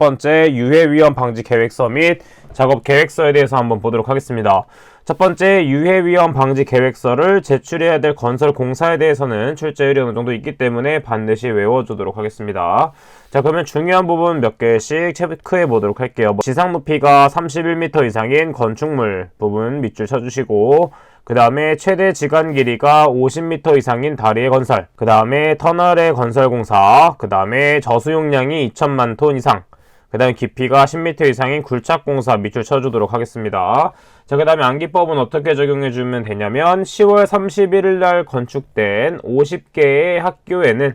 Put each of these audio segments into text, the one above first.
번째 유해 위험 방지 계획서 및 작업 계획서에 대해서 한번 보도록 하겠습니다. 첫 번째 유해 위험 방지 계획서를 제출해야 될 건설 공사에 대해서는 출제율이 어느 정도 있기 때문에 반드시 외워주도록 하겠습니다. 자, 그러면 중요한 부분 몇 개씩 체크해 보도록 할게요. 지상 높이가 31m 이상인 건축물 부분 밑줄 쳐주시고, 그 다음에 최대 지간 길이가 50m 이상인 다리의 건설, 그 다음에 터널의 건설 공사, 그 다음에 저수용량이 2천만 톤 이상, 그 다음에 깊이가 10m 이상인 굴착 공사 밑줄 쳐주도록 하겠습니다. 자, 그 다음에 암기법은 어떻게 적용해주면 되냐면 10월 31일 날 건축된 50개의 학교에는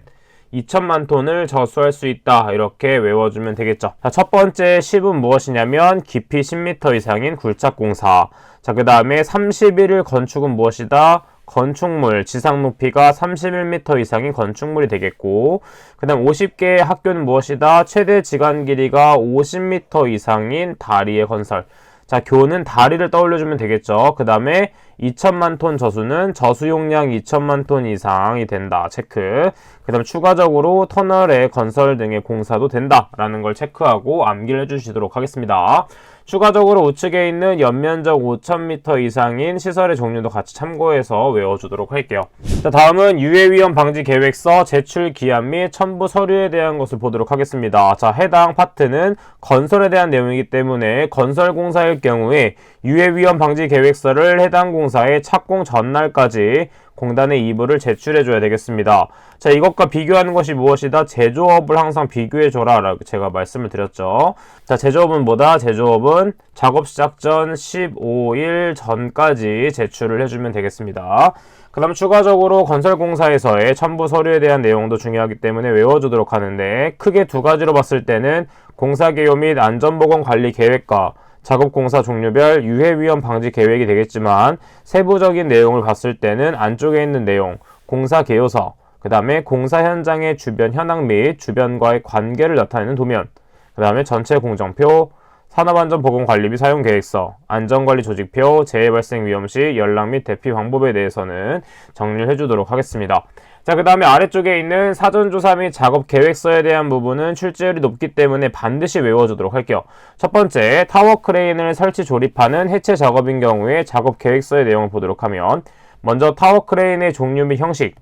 2천만 톤을 저수할 수 있다, 이렇게 외워주면 되겠죠. 자, 첫 번째 10은 무엇이냐면 깊이 10m 이상인 굴착 공사. 자, 그 다음에 31일 건축은 무엇이다? 건축물, 지상 높이가 31m 이상인 건축물이 되겠고, 그 다음 50개의 학교는 무엇이다? 최대 지간 길이가 50m 이상인 다리의 건설. 자, 교는 다리를 떠올려주면 되겠죠. 그 다음에 2천만 톤 저수는 저수용량 2천만 톤 이상이 된다, 체크. 그 다음 추가적으로 터널의 건설 등의 공사도 된다 라는 걸 체크하고 암기를 해주시도록 하겠습니다. 추가적으로 우측에 있는 연면적 5,000m 이상인 시설의 종류도 같이 참고해서 외워주도록 할게요. 자, 다음은 유해위험 방지 계획서 제출 기한 및 첨부 서류에 대한 것을 보도록 하겠습니다. 자, 해당 파트는 건설에 대한 내용이기 때문에 건설 공사일 경우에 유해위험 방지 계획서를 해당 공사의 착공 전날까지 공단에 이부를 제출해줘야 되겠습니다. 자, 이것과 비교하는 것이 무엇이다? 제조업을 항상 비교해줘라 라고 제가 말씀을 드렸죠. 자, 제조업은 뭐다? 제조업은 작업 시작 전 15일 전까지 제출을 해주면 되겠습니다. 그 다음 추가적으로 건설공사에서의 첨부 서류에 대한 내용도 중요하기 때문에 외워주도록 하는데, 크게 두 가지로 봤을 때는 공사개요 및 안전보건관리 계획과 작업공사 종류별 유해위험 방지 계획이 되겠지만, 세부적인 내용을 봤을 때는 안쪽에 있는 내용, 공사개요서, 그 다음에 공사 현장의 주변 현황 및 주변과의 관계를 나타내는 도면, 그 다음에 전체 공정표, 산업안전보건관리 및 사용계획서, 안전관리 조직표, 재해발생 위험 시 연락 및 대피 방법에 대해서는 정리를 해주도록 하겠습니다. 자, 그 다음에 아래쪽에 있는 사전조사 및 작업계획서에 대한 부분은 출제율이 높기 때문에 반드시 외워주도록 할게요. 첫 번째, 타워 크레인을 설치 조립하는 해체 작업인 경우에 작업계획서의 내용을 보도록 하면, 먼저 타워 크레인의 종류 및 형식,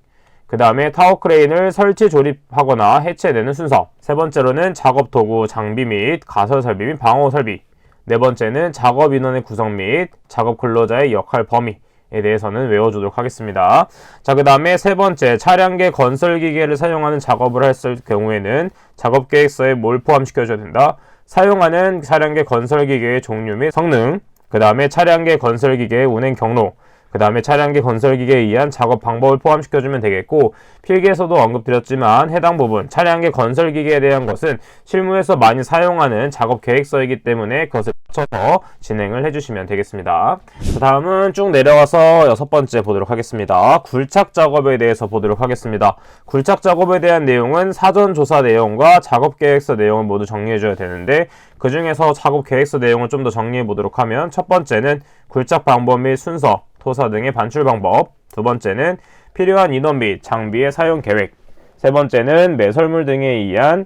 그 다음에 타워 크레인을 설치 조립하거나 해체되는 순서, 세 번째로는 작업 도구, 장비 및 가설 설비 및 방어 설비, 네 번째는 작업 인원의 구성 및 작업 근로자의 역할 범위에 대해서는 외워주도록 하겠습니다. 자, 그 다음에 세 번째, 차량계 건설기계를 사용하는 작업을 했을 경우에는 작업계획서에 뭘 포함시켜줘야 된다? 사용하는 차량계 건설기계의 종류 및 성능, 그 다음에 차량계 건설기계의 운행 경로, 그 다음에 차량계 건설기계에 의한 작업 방법을 포함시켜주면 되겠고, 필기에서도 언급드렸지만 해당 부분 차량계 건설기계에 대한 것은 실무에서 많이 사용하는 작업 계획서이기 때문에 그것을 맞춰서 진행을 해주시면 되겠습니다. 그 다음은 쭉 내려와서 여섯 번째 보도록 하겠습니다. 굴착 작업에 대해서 보도록 하겠습니다. 굴착 작업에 대한 내용은 사전조사 내용과 작업 계획서 내용을 모두 정리해줘야 되는데, 그 중에서 작업 계획서 내용을 좀 더 정리해 보도록 하면, 첫 번째는 굴착 방법 및 순서, 토사 등의 반출 방법, 두 번째는 필요한 인원 및 장비의 사용 계획, 세 번째는 매설물 등에 의한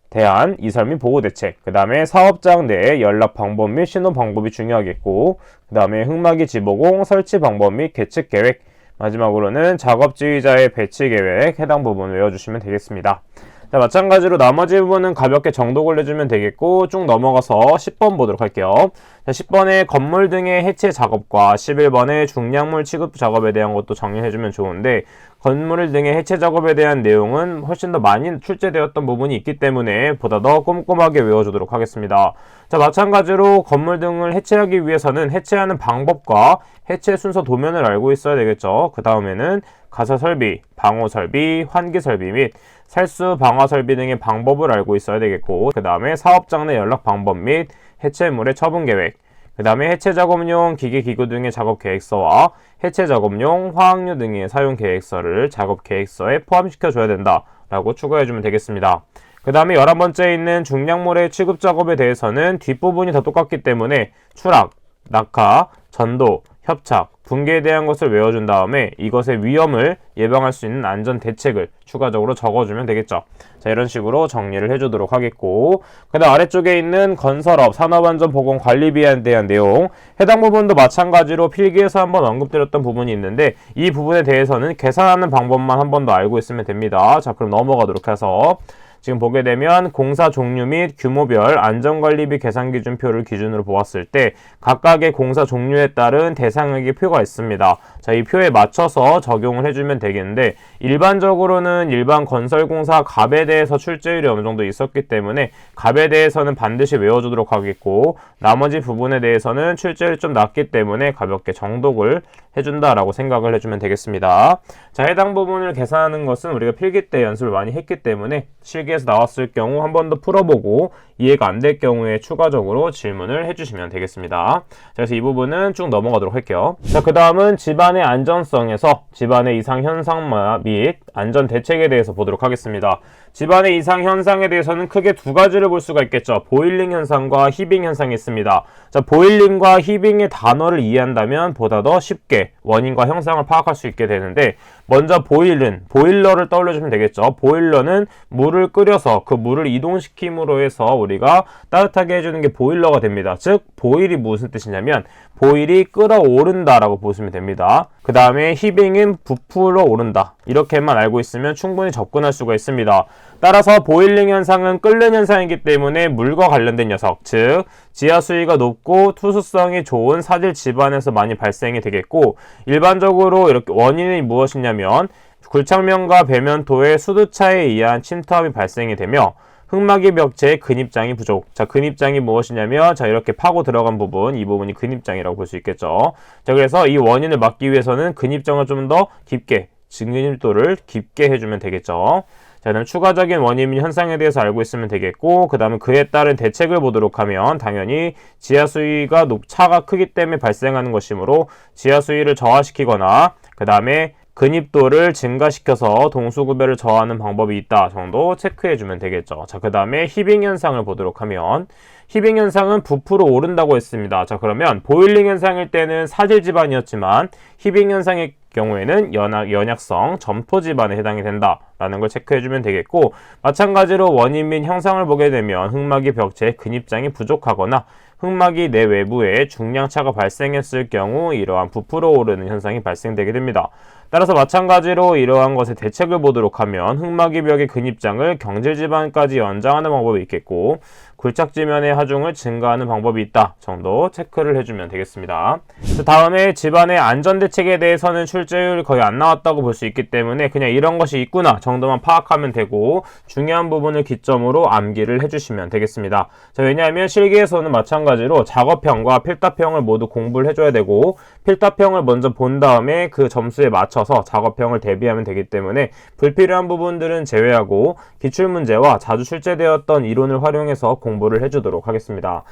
대안, 이설 및 보호 대책, 그 다음에 사업장 내의 연락 방법 및 신호 방법이 중요하겠고, 그 다음에 흙막이 지보공 설치 방법 및 계측 계획, 마지막으로는 작업 지휘자의 배치 계획, 해당 부분 외워주시면 되겠습니다. 자, 마찬가지로 나머지 부분은 가볍게 정독을 해주면 되겠고, 쭉 넘어가서 10번 보도록 할게요. 자, 10번에 건물 등의 해체 작업과 11번에 중량물 취급 작업에 대한 것도 정리해주면 좋은데, 건물 등의 해체 작업에 대한 내용은 훨씬 더 많이 출제되었던 부분이 있기 때문에 보다 더 꼼꼼하게 외워주도록 하겠습니다. 자, 마찬가지로 건물 등을 해체하기 위해서는 해체하는 방법과 해체 순서 도면을 알고 있어야 되겠죠. 그 다음에는 가설 설비, 방호 설비, 환기 설비 및 살수 방화 설비 등의 방법을 알고 있어야 되겠고, 그 다음에 사업장 내 연락 방법 및 해체물의 처분 계획, 그 다음에 해체 작업용 기계 기구 등의 작업 계획서와 해체 작업용 화학류 등의 사용 계획서를 작업 계획서에 포함시켜 줘야 된다 라고 추가해 주면 되겠습니다. 그 다음에 11번째에 있는 중량물의 취급 작업에 대해서는 뒷부분이 다 똑같기 때문에 추락, 낙하, 전도, 협착, 붕괴에 대한 것을 외워준 다음에 이것의 위험을 예방할 수 있는 안전 대책을 추가적으로 적어주면 되겠죠. 자, 이런 식으로 정리를 해주도록 하겠고, 그 다음 아래쪽에 있는 건설업, 산업안전보건관리비에 대한 내용, 해당 부분도 마찬가지로 필기에서 한번 언급드렸던 부분이 있는데 이 부분에 대해서는 계산하는 방법만 한 번 더 알고 있으면 됩니다. 자, 그럼 넘어가도록 해서 지금 보게 되면 공사 종류 및 규모별 안전관리비 계산기준표를 기준으로 보았을 때 각각의 공사 종류에 따른 대상액의 표가 있습니다. 자, 이 표에 맞춰서 적용을 해주면 되겠는데 일반적으로는 일반 건설공사 값에 대해서 출제율이 어느 정도 있었기 때문에 값에 대해서는 반드시 외워주도록 하겠고 나머지 부분에 대해서는 출제율이 좀 낮기 때문에 가볍게 정독을 해준다라고 생각을 해주면 되겠습니다. 자, 해당 부분을 계산하는 것은 우리가 필기 때 연습을 많이 했기 때문에 실기에서 나왔을 경우 한 번 더 풀어보고 이해가 안 될 경우에 추가적으로 질문을 해주시면 되겠습니다. 자, 그래서 이 부분은 쭉 넘어가도록 할게요. 자, 그 다음은 집안의 안전성에서 집안의 이상 현상 및 안전 대책에 대해서 보도록 하겠습니다. 집안의 이상 현상에 대해서는 크게 두 가지를 볼 수가 있겠죠. 보일링 현상과 히빙 현상이 있습니다. 자, 보일링과 히빙의 단어를 이해한다면 보다 더 쉽게 원인과 형상을 파악할 수 있게 되는데 먼저 보일러를 떠올려주면 되겠죠. 보일러는 물을 끓여서 그 물을 이동시킴으로 해서 우리가 따뜻하게 해주는 게 보일러가 됩니다. 즉 보일이 무슨 뜻이냐면 보일이 끓어오른다라고 보시면 됩니다. 그 다음에 히빙은 부풀어 오른다. 이렇게만 알고 있으면 충분히 접근할 수가 있습니다. 따라서 보일링 현상은 끓는 현상이기 때문에 물과 관련된 녀석, 즉 지하 수위가 높고 투수성이 좋은 사질 집안에서 많이 발생이 되겠고 일반적으로 이렇게 원인이 무엇이냐면 굴착면과 배면토의 수두차에 의한 침투압이 발생이 되며 흙막이 벽체의 근입장이 부족. 자, 근입장이 무엇이냐면 자, 이렇게 파고 들어간 부분, 이 부분이 근입장이라고 볼 수 있겠죠. 자, 그래서 이 원인을 막기 위해서는 근입장을 좀 더 깊게, 증근밀도를 깊게 해주면 되겠죠. 자, 그다음 추가적인 원인 및 현상에 대해서 알고 있으면 되겠고 그 다음에 그에 따른 대책을 보도록 하면 당연히 지하 수위가 차가 크기 때문에 발생하는 것이므로 지하 수위를 저하시키거나 그 다음에 근입도를 증가시켜서 동수구배를 저하하는 방법이 있다 정도 체크해주면 되겠죠. 자, 그 다음에 히빙 현상을 보도록 하면 히빙 현상은 부풀어 오른다고 했습니다. 자, 그러면 보일링 현상일 때는 사질 집안이었지만 히빙 현상의 경우에는 연약성, 점토 집안에 해당이 된다라는 걸 체크해주면 되겠고 마찬가지로 원인 및 형상을 보게 되면 흙막이 벽체의 근입장이 부족하거나 흙막이 내 외부에 중량차가 발생했을 경우 이러한 부풀어 오르는 현상이 발생되게 됩니다. 따라서 마찬가지로 이러한 것의 대책을 보도록 하면 흙막이 벽의 근입장을 경질지반까지 연장하는 방법이 있겠고 굴착지면의 하중을 증가하는 방법이 있다 정도 체크를 해주면 되겠습니다. 다음에 집안의 안전대책에 대해서는 출제율이 거의 안 나왔다고 볼 수 있기 때문에 그냥 이런 것이 있구나 정도만 파악하면 되고 중요한 부분을 기점으로 암기를 해주시면 되겠습니다. 자, 왜냐하면 실기에서는 마찬가지로 작업형과 필답형을 모두 공부를 해줘야 되고 필답형을 먼저 본 다음에 그 점수에 맞춰서 작업형을 대비하면 되기 때문에 불필요한 부분들은 제외하고 기출문제와 자주 출제되었던 이론을 활용해서 공부를 해주도록 하겠습니다.